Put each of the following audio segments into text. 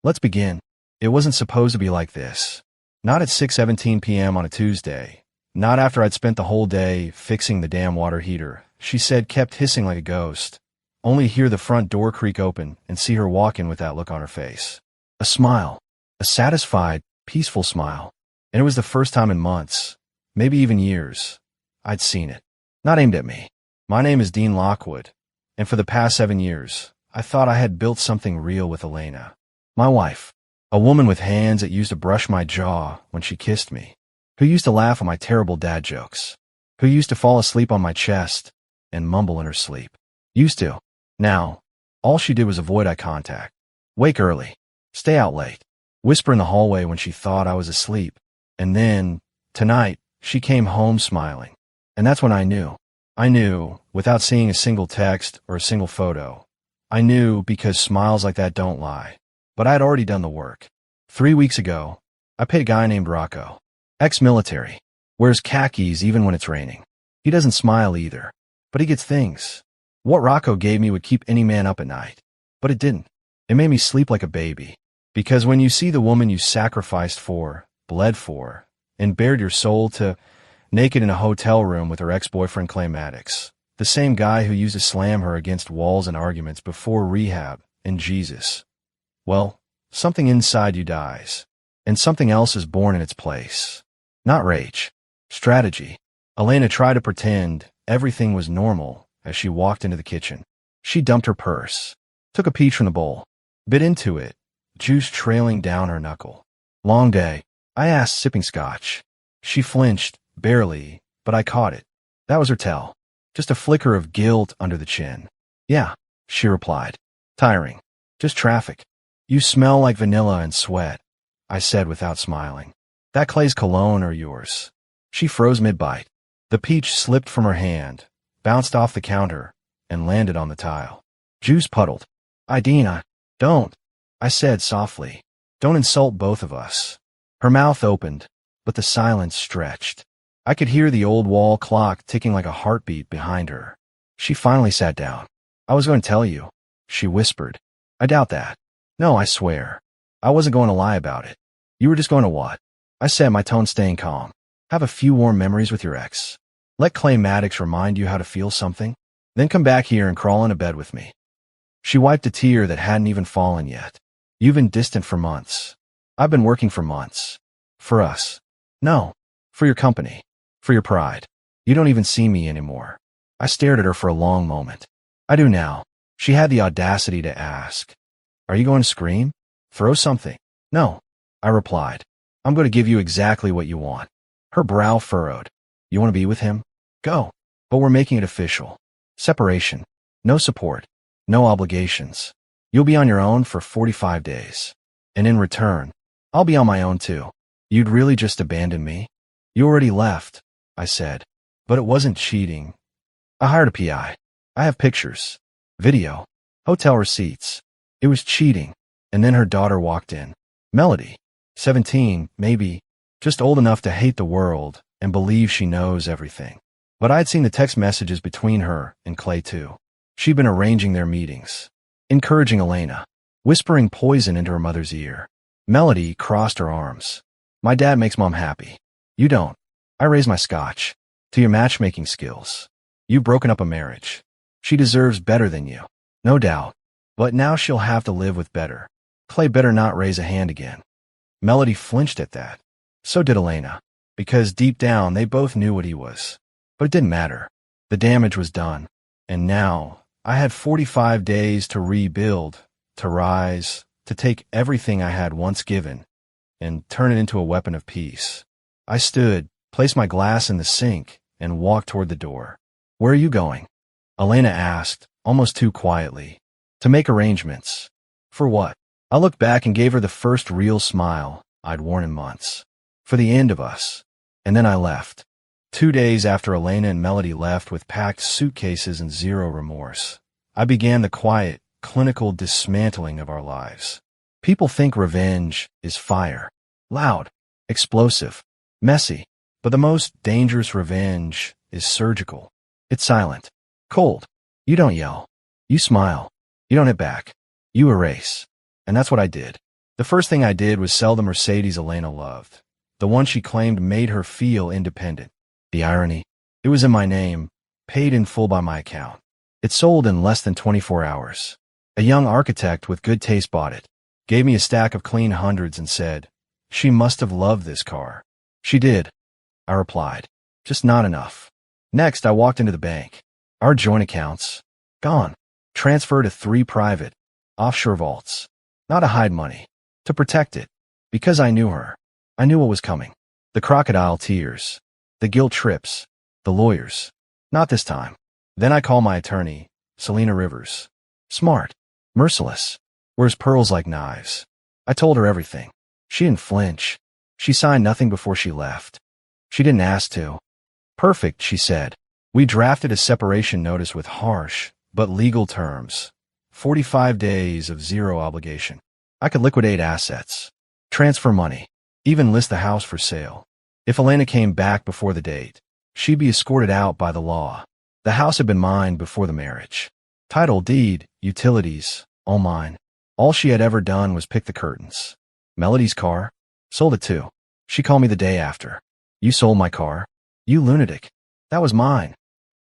Let's begin. It wasn't supposed to be like this. Not at 6:17 p.m. on a Tuesday. Not after I'd spent the whole day fixing the damn water heater. She said, kept hissing like a ghost. Only hear the front door creak open and see her walk in with that look on her face. A smile. A satisfied, peaceful smile. And it was the first time in months, maybe even years, I'd seen it. Not aimed at me. My name is Dean Lockwood, and for the past 7 years, I thought I had built something real with Elena. My wife. A woman with hands that used to brush my jaw when she kissed me. Who used to laugh at my terrible dad jokes. Who used to fall asleep on my chest and mumble in her sleep. Used to. Now, all she did was avoid eye contact. Wake early. Stay out late. Whisper in the hallway when she thought I was asleep. And then, tonight, she came home smiling. And that's when I knew. I knew, without seeing a single text or a single photo. I knew because smiles like that don't lie. But I had already done the work. 3 weeks ago, I paid a guy named Rocco. Ex-military. Wears khakis even when it's raining. He doesn't smile either. But he gets things. What Rocco gave me would keep any man up at night. But it didn't. It made me sleep like a baby. Because when you see the woman you sacrificed for, bled for, and bared your soul to, naked in a hotel room with her ex-boyfriend Clay Maddox, the same guy who used to slam her against walls and arguments before rehab and Jesus, well, something inside you dies, and something else is born in its place. Not rage. Strategy. Elena tried to pretend everything was normal as she walked into the kitchen. She dumped her purse, took a peach from the bowl, bit into it, juice trailing down her knuckle. Long day. I asked, sipping scotch. She flinched, barely, but I caught it. That was her tell. Just a flicker of guilt under the chin. Yeah, she replied. Tiring. Just traffic. You smell like vanilla and sweat, I said without smiling. That Clay's cologne or yours? She froze mid-bite. The peach slipped from her hand, bounced off the counter, and landed on the tile. Juice puddled. Dina, don't, I said softly. Don't insult both of us. Her mouth opened, but the silence stretched. I could hear the old wall clock ticking like a heartbeat behind her. She finally sat down. I was going to tell you, she whispered. I doubt that. No, I swear. I wasn't going to lie about it. You were just going to what? I said, my tone staying calm. Have a few warm memories with your ex. Let Clay Maddox remind you how to feel something. Then come back here and crawl into bed with me. She wiped a tear that hadn't even fallen yet. You've been distant for months. I've been working for months. For us. No. For your company. For your pride. You don't even see me anymore. I stared at her for a long moment. I do now. She had the audacity to ask. Are you going to scream? Throw something? No. I replied. I'm going to give you exactly what you want. Her brow furrowed. You want to be with him? Go. But we're making it official. Separation. No support. No obligations. You'll be on your own for 45 days. And in return, I'll be on my own too. You'd really just abandon me? You already left, I said. But it wasn't cheating. I hired a PI. I have pictures. Video. Hotel receipts. It was cheating. And then her daughter walked in. Melody. 17, maybe. Just old enough to hate the world and believe she knows everything. But I'd seen the text messages between her and Clay too. She'd been arranging their meetings. Encouraging Elena. Whispering poison into her mother's ear. Melody crossed her arms. My dad makes mom happy. You don't. I raise my scotch. To your matchmaking skills. You've broken up a marriage. She deserves better than you. No doubt. But now she'll have to live with better. Clay better not raise a hand again. Melody flinched at that. So did Elena. Because deep down they both knew what he was. But it didn't matter. The damage was done. And now, I had 45 days to rebuild, to rise, to take everything I had once given, and turn it into a weapon of peace. I stood, placed my glass in the sink, and walked toward the door. Where are you going? Elena asked, almost too quietly. To make arrangements. For what? I looked back and gave her the first real smile I'd worn in months. For the end of us. And then I left. 2 days after Elena and Melody left with packed suitcases and zero remorse, I began the quiet, clinical dismantling of our lives. People think revenge is fire. Loud, explosive, messy. But the most dangerous revenge is surgical. It's silent. Cold. You don't yell. You smile. You don't hit back. You erase. And that's what I did. The first thing I did was sell the Mercedes Elena loved, the one she claimed made her feel independent. The irony? It was in my name, paid in full by my account. It sold in less than 24 hours. A young architect with good taste bought it, gave me a stack of clean hundreds and said, "She must have loved this car." She did, I replied. Just not enough. Next, I walked into the bank. Our joint accounts, gone. Transferred to 3 private, offshore vaults. Not to hide money, to protect it. Because I knew her. I knew what was coming. The crocodile tears. The guilt trips. The lawyers. Not this time. Then I call my attorney, Selena Rivers. Smart. Merciless. Wears pearls like knives. I told her everything. She didn't flinch. She signed nothing before she left. She didn't ask to. Perfect, she said. We drafted a separation notice with harsh, but legal terms. 45 days of zero obligation. I could liquidate assets, transfer money, even list the house for sale. If Elena came back before the date, she'd be escorted out by the law. The house had been mine before the marriage. Title deed, utilities, all mine. All she had ever done was pick the curtains. Melody's car? Sold it too. She called me the day after. You sold my car? You lunatic. That was mine.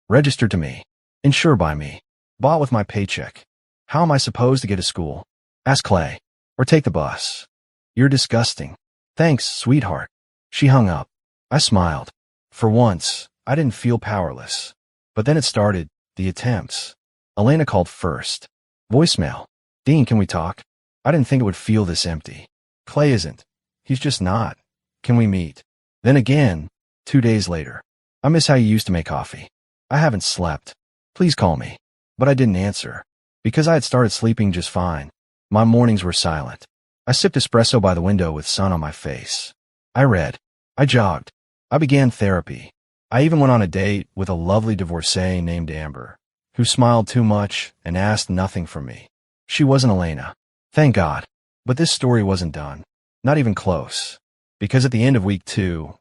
Registered to me. Insured by me. Bought with my paycheck. How am I supposed to get to school? Ask Clay. Or take the bus. You're disgusting. Thanks, sweetheart. She hung up. I smiled. For once, I didn't feel powerless. But then it started, the attempts. Elena called first. Voicemail. Dean, can we talk? I didn't think it would feel this empty. Clay isn't. He's just not. Can we meet? Then again, 2 days later. I miss how you used to make coffee. I haven't slept. Please call me. But I didn't answer. Because I had started sleeping just fine. My mornings were silent. I sipped espresso by the window with sun on my face. I read. I jogged. I began therapy. I even went on a date with a lovely divorcee named Amber, who smiled too much and asked nothing from me. She wasn't Elena. Thank God. But this story wasn't done. Not even close. Because at the end of week 2,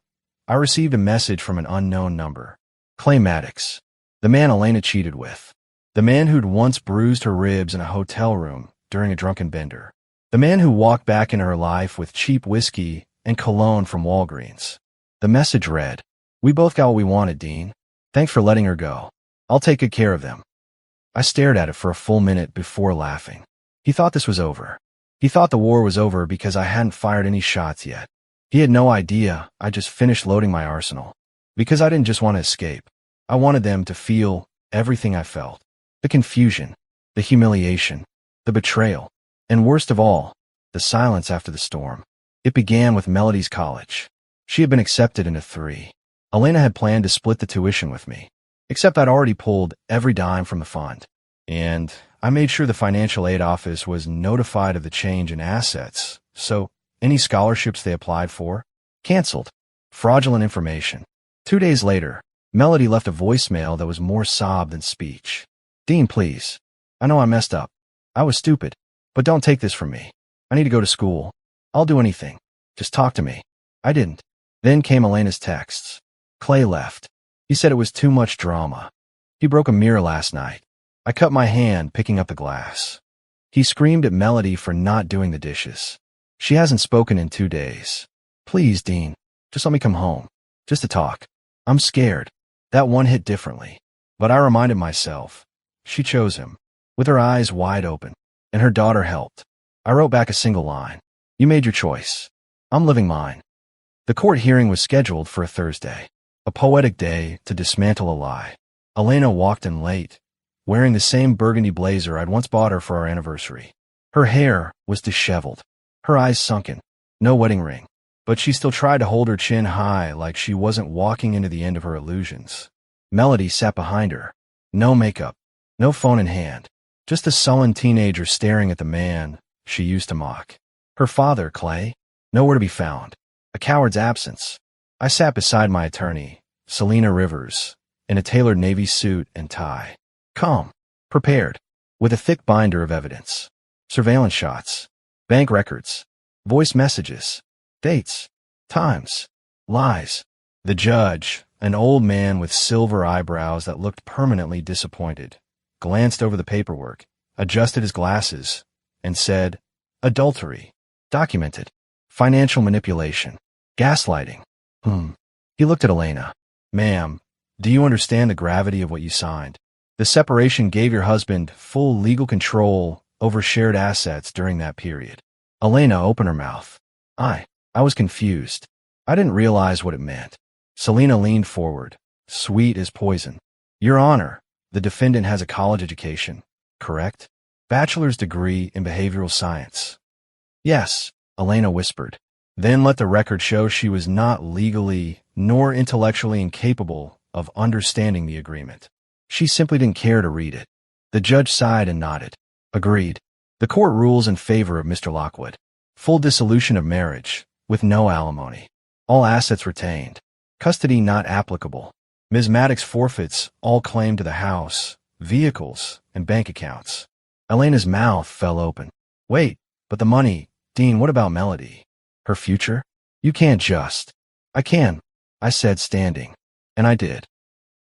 I received a message from an unknown number. Clay Maddox. The man Elena cheated with. The man who'd once bruised her ribs in a hotel room during a drunken bender. The man who walked back into her life with cheap whiskey and cologne from Walgreens. The message read, "We both got what we wanted, Dean. Thanks for letting her go. I'll take good care of them." I stared at it for a full minute before laughing. He thought this was over. He thought the war was over because I hadn't fired any shots yet. He had no idea I just finished loading my arsenal. Because I didn't just want to escape. I wanted them to feel everything I felt. The confusion, the humiliation, the betrayal, and worst of all, the silence after the storm. It began with Melody's college. She had been accepted into 3. Elena had planned to split the tuition with me, except I'd already pulled every dime from the fund. And I made sure the financial aid office was notified of the change in assets, so any scholarships they applied for, canceled. Fraudulent information. 2 days later, Melody left a voicemail that was more sob than speech. "Dean, please. I know I messed up. I was stupid. But don't take this from me. I need to go to school. I'll do anything. Just talk to me." I didn't. Then came Elena's texts. Clay left. He said it was too much drama. He broke a mirror last night. I cut my hand picking up the glass. He screamed at Melody for not doing the dishes. She hasn't spoken in 2 days. "Please, Dean, just let me come home. Just to talk. I'm scared." That one hit differently. But I reminded myself. She chose him. With her eyes wide open. And her daughter helped. I wrote back a single line. "You made your choice. I'm living mine." The court hearing was scheduled for a Thursday. A poetic day to dismantle a lie. Elena walked in late, wearing the same burgundy blazer I'd once bought her for our anniversary. Her hair was disheveled. Her eyes sunken. No wedding ring. But she still tried to hold her chin high like she wasn't walking into the end of her illusions. Melody sat behind her. No makeup. No phone in hand. Just a sullen teenager staring at the man she used to mock. Her father, Clay, nowhere to be found. A coward's absence. I sat beside my attorney, Selena Rivers, in a tailored navy suit and tie. Calm. Prepared. With a thick binder of evidence. Surveillance shots. Bank records. Voice messages. Dates. Times. Lies. The judge, an old man with silver eyebrows that looked permanently disappointed, glanced over the paperwork, adjusted his glasses, and said, "Adultery." Documented. Financial manipulation. Gaslighting. He looked at Elena. Ma'am, do you understand the gravity of what you signed? The separation gave your husband full legal control over shared assets during that period. Elena opened her mouth. I was confused. I didn't realize what it meant. Selena leaned forward, sweet as poison. Your Honor, the defendant has a college education, correct? Bachelor's degree in behavioral science. Yes, Elena whispered. Then let the record show she was not legally nor intellectually incapable of understanding the agreement. She simply didn't care to read it. The judge sighed and nodded. Agreed. The court rules in favor of Mr. Lockwood. Full dissolution of marriage, with no alimony. All assets retained. Custody not applicable. Ms. Maddox forfeits all claim to the house, vehicles, and bank accounts. Elena's mouth fell open. Wait, but the money, Dean, what about Melody? Her future? You can't just. I can, I said, standing. And I did.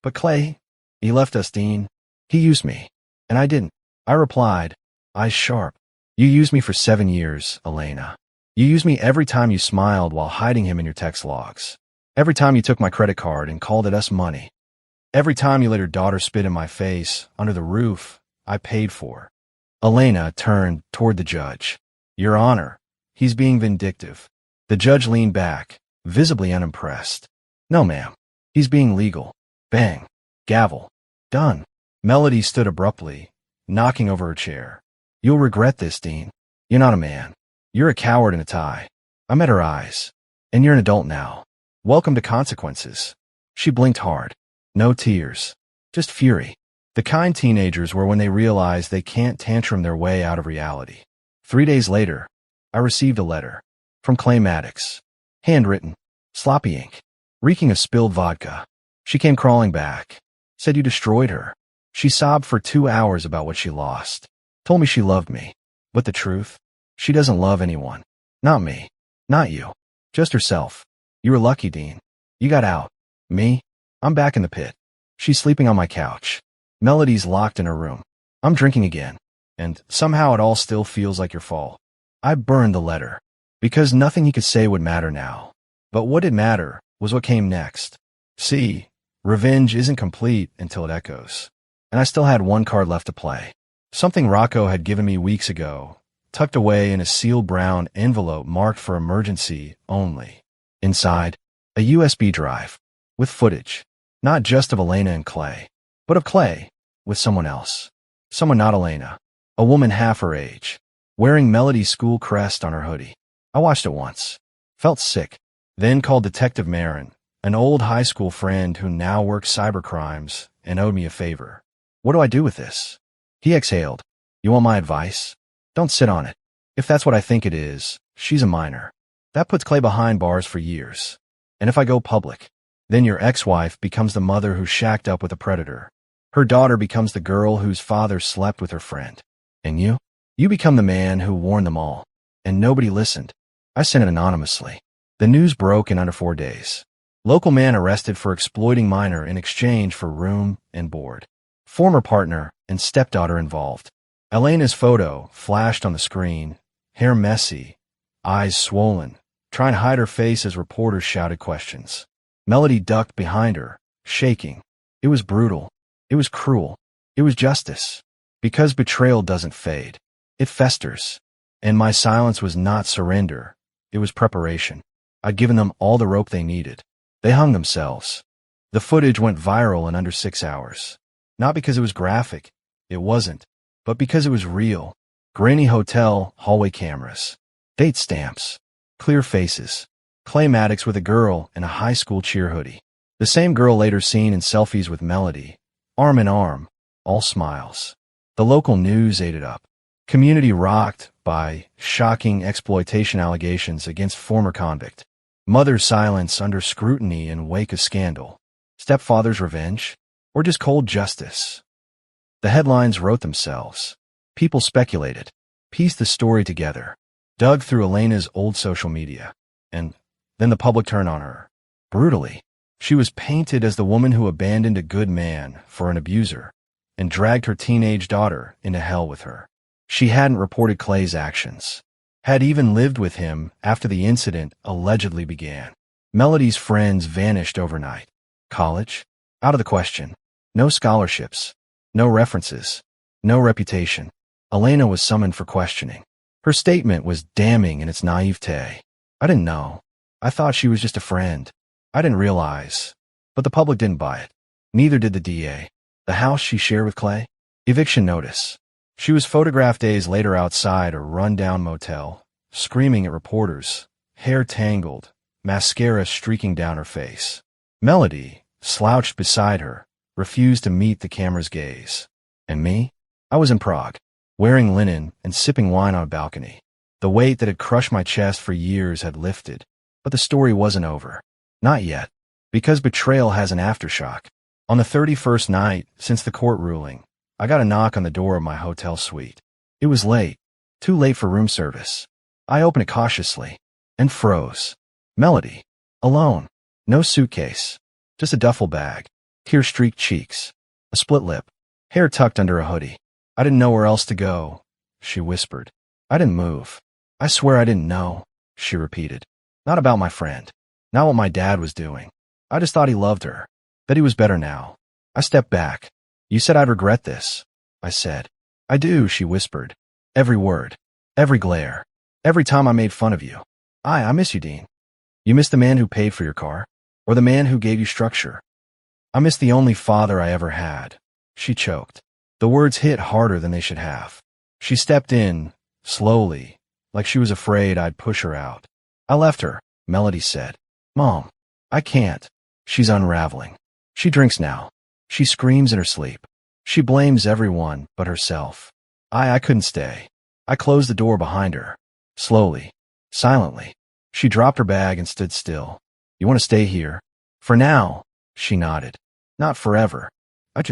But Clay, he left us, Dean. He used me. And I didn't. I replied, eyes sharp. You used me for 7 years, Elena. You used me every time you smiled while hiding him in your text logs. Every time you took my credit card and called it us money. Every time you let your daughter spit in my face under the roof I paid for. Elena turned toward the judge. Your Honor, he's being vindictive. The judge leaned back, visibly unimpressed. No, ma'am. He's being legal. Bang. Gavel. Done. Melody stood abruptly, knocking over her chair. You'll regret this, Dean. You're not a man. You're a coward in a tie. I met her eyes. And you're an adult now. Welcome to consequences. She blinked hard. No tears. Just fury. The kind teenagers were when they realize they can't tantrum their way out of reality. 3 days later, I received a letter. From Clay Maddox. Handwritten. Sloppy ink. Reeking of spilled vodka. She came crawling back. Said you destroyed her. She sobbed for 2 hours about what she lost. Told me she loved me. But the truth? She doesn't love anyone. Not me. Not you. Just herself. You were lucky, Dean. You got out. Me? I'm back in the pit. She's sleeping on my couch. Melody's locked in her room. I'm drinking again. And somehow it all still feels like your fault. I burned the letter. Because nothing he could say would matter now. But what did matter was what came next. See, revenge isn't complete until it echoes. And I still had one card left to play. Something Rocco had given me weeks ago, tucked away in a sealed brown envelope marked for emergency only. Inside, a USB drive, with footage, not just of Elena and Clay, but of Clay, with someone else. Someone not Elena, a woman half her age, wearing Melody's school crest on her hoodie. I watched it once, felt sick, then called Detective Marin, an old high school friend who now works cybercrimes and owed me a favor. What do I do with this? He exhaled. You want my advice? Don't sit on it. If that's what I think it is, she's a minor. That puts Clay behind bars for years. And if I go public, then your ex-wife becomes the mother who shacked up with a predator. Her daughter becomes the girl whose father slept with her friend. And you? You become the man who warned them all. And nobody listened. I sent it anonymously. The news broke in under 4 days. Local man arrested for exploiting minor in exchange for room and board. Former partner and stepdaughter involved. Elena's photo flashed on the screen, hair messy, eyes swollen, trying to hide her face as reporters shouted questions. Melody ducked behind her, shaking. It was brutal. It was cruel. It was justice. Because betrayal doesn't fade. It festers. And my silence was not surrender. It was preparation. I'd given them all the rope they needed. They hung themselves. The footage went viral in under 6 hours. Not because it was graphic. It wasn't. But because it was real. Grainy hotel hallway cameras. Date stamps. Clear faces. Clay Maddox with a girl in a high school cheer hoodie. The same girl later seen in selfies with Melody. Arm in arm. All smiles. The local news ate it up. Community rocked by shocking exploitation allegations against former convict. Mother's silence under scrutiny in wake of scandal. Stepfather's revenge? Or just cold justice? The headlines wrote themselves. People speculated, pieced the story together, dug through Elena's old social media. And then the public turned on her. Brutally. She was painted as the woman who abandoned a good man for an abuser and dragged her teenage daughter into hell with her. She hadn't reported Clay's actions. had even lived with him after the incident allegedly began. Melody's friends vanished overnight. College? Out of the question. No scholarships. No references. No reputation. Elena was summoned for questioning. Her statement was damning in its naivete. I didn't know. I thought she was just a friend. I didn't realize. But the public didn't buy it. Neither did the DA. The house she shared with Clay? Eviction notice. She was photographed days later outside a run-down motel, screaming at reporters, hair tangled, mascara streaking down her face. Melody, slouched beside her, refused to meet the camera's gaze. And me? I was in Prague, wearing linen and sipping wine on a balcony. The weight that had crushed my chest for years had lifted, but the story wasn't over. Not yet, because betrayal has an aftershock. On the 31st night since the court ruling, I got a knock on the door of my hotel suite. It was late, too late for room service. I opened it cautiously, and froze. Melody. Alone. No suitcase. Just a duffel bag. Tear-streaked cheeks. A split lip. Hair tucked under a hoodie. I didn't know where else to go, she whispered. I didn't move. I swear I didn't know, she repeated. Not about my friend. Not what my dad was doing. I just thought he loved her. That he was better now. I stepped back. You said I'd regret this, I said. I do, she whispered. Every word. Every glare. Every time I made fun of you. I miss you, Dean. You miss the man who paid for your car? Or the man who gave you structure? I miss the only father I ever had. She choked. The words hit harder than they should have. She stepped in, slowly, like she was afraid I'd push her out. I left her, Melody said. Mom, I can't. She's unraveling. She drinks now. She screams in her sleep. She blames everyone but herself. I couldn't stay. I closed the door behind her. Slowly. Silently. She dropped her bag and stood still. You want to stay here? For now, she nodded. Not forever. I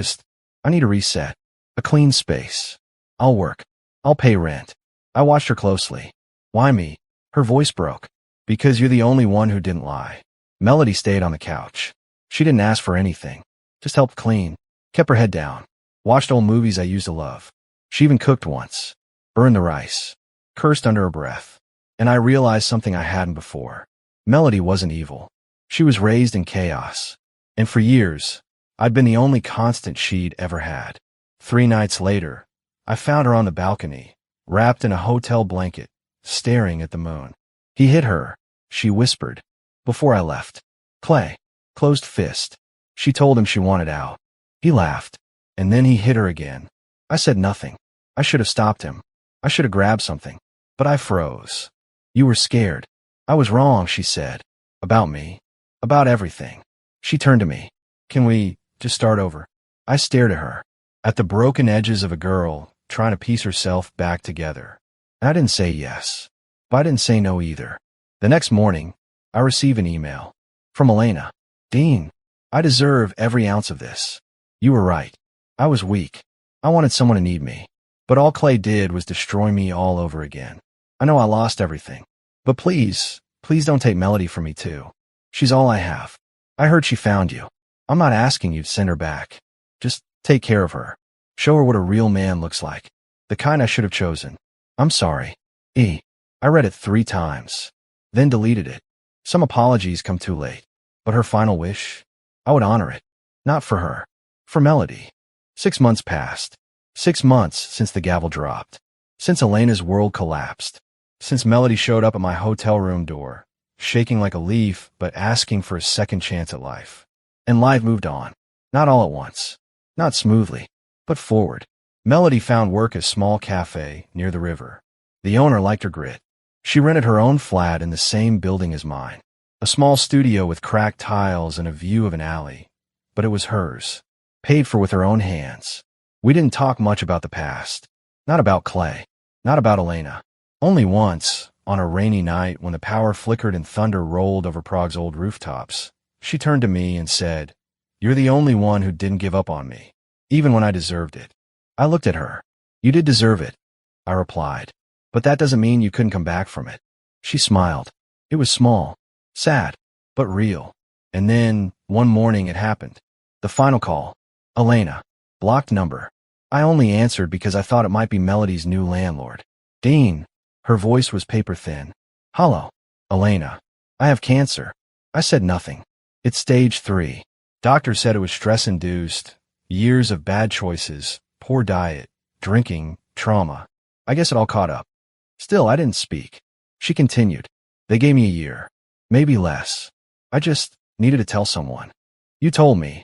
need a reset. A clean space. I'll work. I'll pay rent. I watched her closely. Why me? Her voice broke. Because you're the only one who didn't lie. Melody stayed on the couch. She didn't ask for anything. Just helped clean. Kept her head down. Watched old movies I used to love. She even cooked once. Burned the rice. Cursed under her breath. And I realized something I hadn't before. Melody wasn't evil. She was raised in chaos. And for years, I'd been the only constant she'd ever had. 3 nights later, I found her on the balcony, wrapped in a hotel blanket, staring at the moon. He hit her, she whispered, before I left. Clay. Closed fist. She told him she wanted out. He laughed. And then he hit her again. I said nothing. I should have stopped him. I should have grabbed something. But I froze. You were scared. I was wrong, she said. About me. About everything. She turned to me. Can we just start over? I stared at her. At the broken edges of a girl trying to piece herself back together. I didn't say yes. But I didn't say no either. The next morning, I received an email. From Elena. Dean, I deserve every ounce of this. You were right. I was weak. I wanted someone to need me. But all Clay did was destroy me all over again. I know I lost everything. But please don't take Melody from me too. She's all I have. I heard she found you. I'm not asking you to send her back. Just take care of her. Show her what a real man looks like. The kind I should have chosen. I'm sorry. I read it 3 times. Then deleted it. Some apologies come too late. But her final wish? I would honor it. Not for her. For Melody. 6 months passed. 6 months since the gavel dropped. Since Elena's world collapsed. Since Melody showed up at my hotel room door, shaking like a leaf but asking for a second chance at life. And life moved on. Not all at once. Not smoothly. But forward. Melody found work at a small cafe near the river. The owner liked her grit. She rented her own flat in the same building as mine. A small studio with cracked tiles and a view of an alley. But it was hers. Paid for with her own hands. We didn't talk much about the past. Not about Clay. Not about Elena. Only once, on a rainy night when the power flickered and thunder rolled over Prague's old rooftops, she turned to me and said, "You're the only one who didn't give up on me, even when I deserved it." I looked at her. "You did deserve it," I replied. "But that doesn't mean you couldn't come back from it." She smiled. It was small. Sad, but real. And then, one morning it happened. The final call. Elena. Blocked number. I only answered because I thought it might be Melody's new landlord. "Dean, Her voice was paper thin. Hello, Elena. I have cancer. I said nothing. It's stage 3. Doctor said it was stress-induced. Years of bad choices, poor diet, drinking, trauma. I guess it all caught up. Still, I didn't speak. She continued. They gave me a year. Maybe less. I just needed to tell someone. You told me.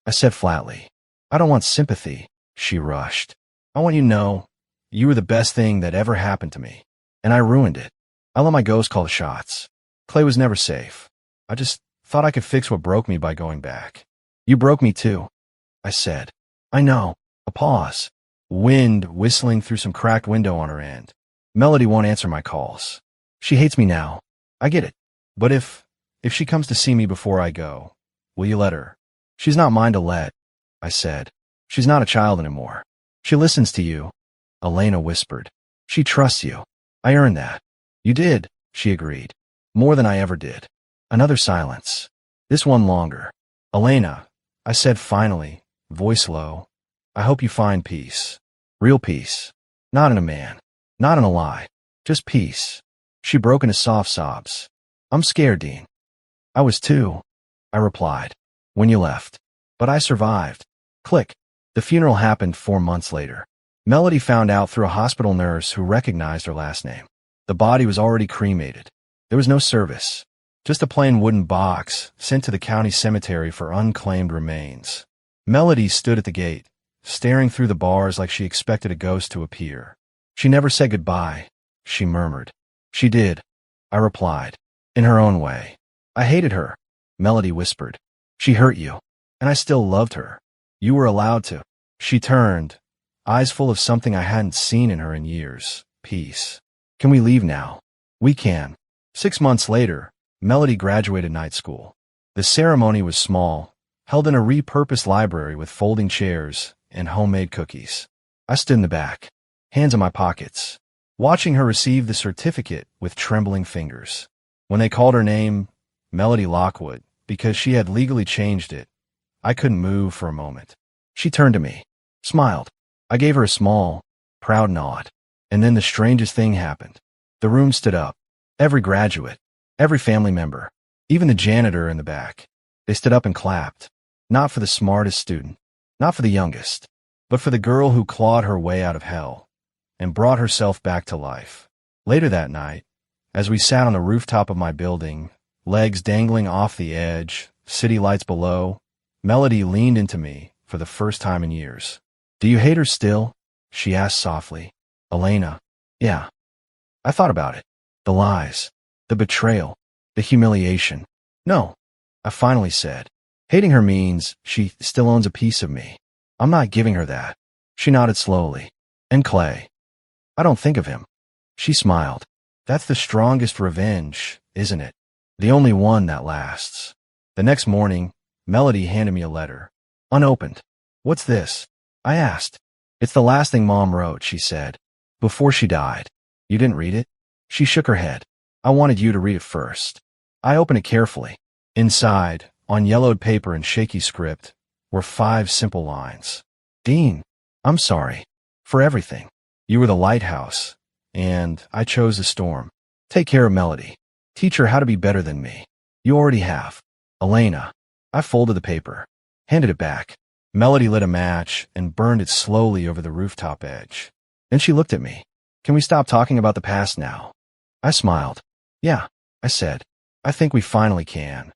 I said flatly. I don't want sympathy, she rushed. I want you to know you were the best thing that ever happened to me. And I ruined it. I let my ghost call the shots. Clay was never safe. I just thought I could fix what broke me by going back. You broke me too, I said. I know. A pause. Wind whistling through some cracked window on her end. Melody won't answer my calls. She hates me now. I get it. But if she comes to see me before I go, will you let her? She's not mine to let, I said. She's not a child anymore. She listens to you, Elena whispered. She trusts you. I earned that. You did, she agreed. More than I ever did. Another silence. This one longer. Elena, I said finally, voice low, I hope you find peace. Real peace. Not in a man. Not in a lie. Just peace. She broke into soft sobs. I'm scared, Dean. I was too, I replied, when you left. But I survived. Click. The funeral happened 4 months later. Melody found out through a hospital nurse who recognized her last name. The body was already cremated. There was no service. Just a plain wooden box sent to the county cemetery for unclaimed remains. Melody stood at the gate, staring through the bars like she expected a ghost to appear. She never said goodbye, she murmured. She did, I replied, in her own way. I hated her, Melody whispered. She hurt you, and I still loved her. You were allowed to. She turned, eyes full of something I hadn't seen in her in years. Peace. Can we leave now? We can. 6 months later, Melody graduated night school. The ceremony was small, held in a repurposed library with folding chairs and homemade cookies. I stood in the back, hands in my pockets, watching her receive the certificate with trembling fingers. When they called her name, Melody Lockwood, because she had legally changed it, I couldn't move for a moment. She turned to me, smiled. I gave her a small, proud nod. And then the strangest thing happened. The room stood up. Every graduate, every family member, even the janitor in the back. They stood up and clapped. Not for the smartest student, not for the youngest, but for the girl who clawed her way out of hell and brought herself back to life. Later that night, as we sat on the rooftop of my building, legs dangling off the edge, city lights below, Melody leaned into me for the first time in years. Do you hate her still? She asked softly. Elena. Yeah. I thought about it. The lies, the betrayal, the humiliation. No, I finally said. Hating her means she still owns a piece of me. I'm not giving her that. She nodded slowly. And Clay. I don't think of him. She smiled. That's the strongest revenge, isn't it? The only one that lasts. The next morning, Melody handed me a letter. Unopened. What's this? I asked. It's the last thing Mom wrote, she said. Before she died. You didn't read it? She shook her head. I wanted you to read it first. I opened it carefully. Inside, on yellowed paper and shaky script, were 5 simple lines. Dean, I'm sorry. For everything. You were the lighthouse, and I chose the storm. Take care of Melody. Teach her how to be better than me. You already have. Elena. I folded the paper. Handed it back. Melody lit a match and burned it slowly over the rooftop edge. Then she looked at me. Can we stop talking about the past now? I smiled. Yeah, I said. I think we finally can.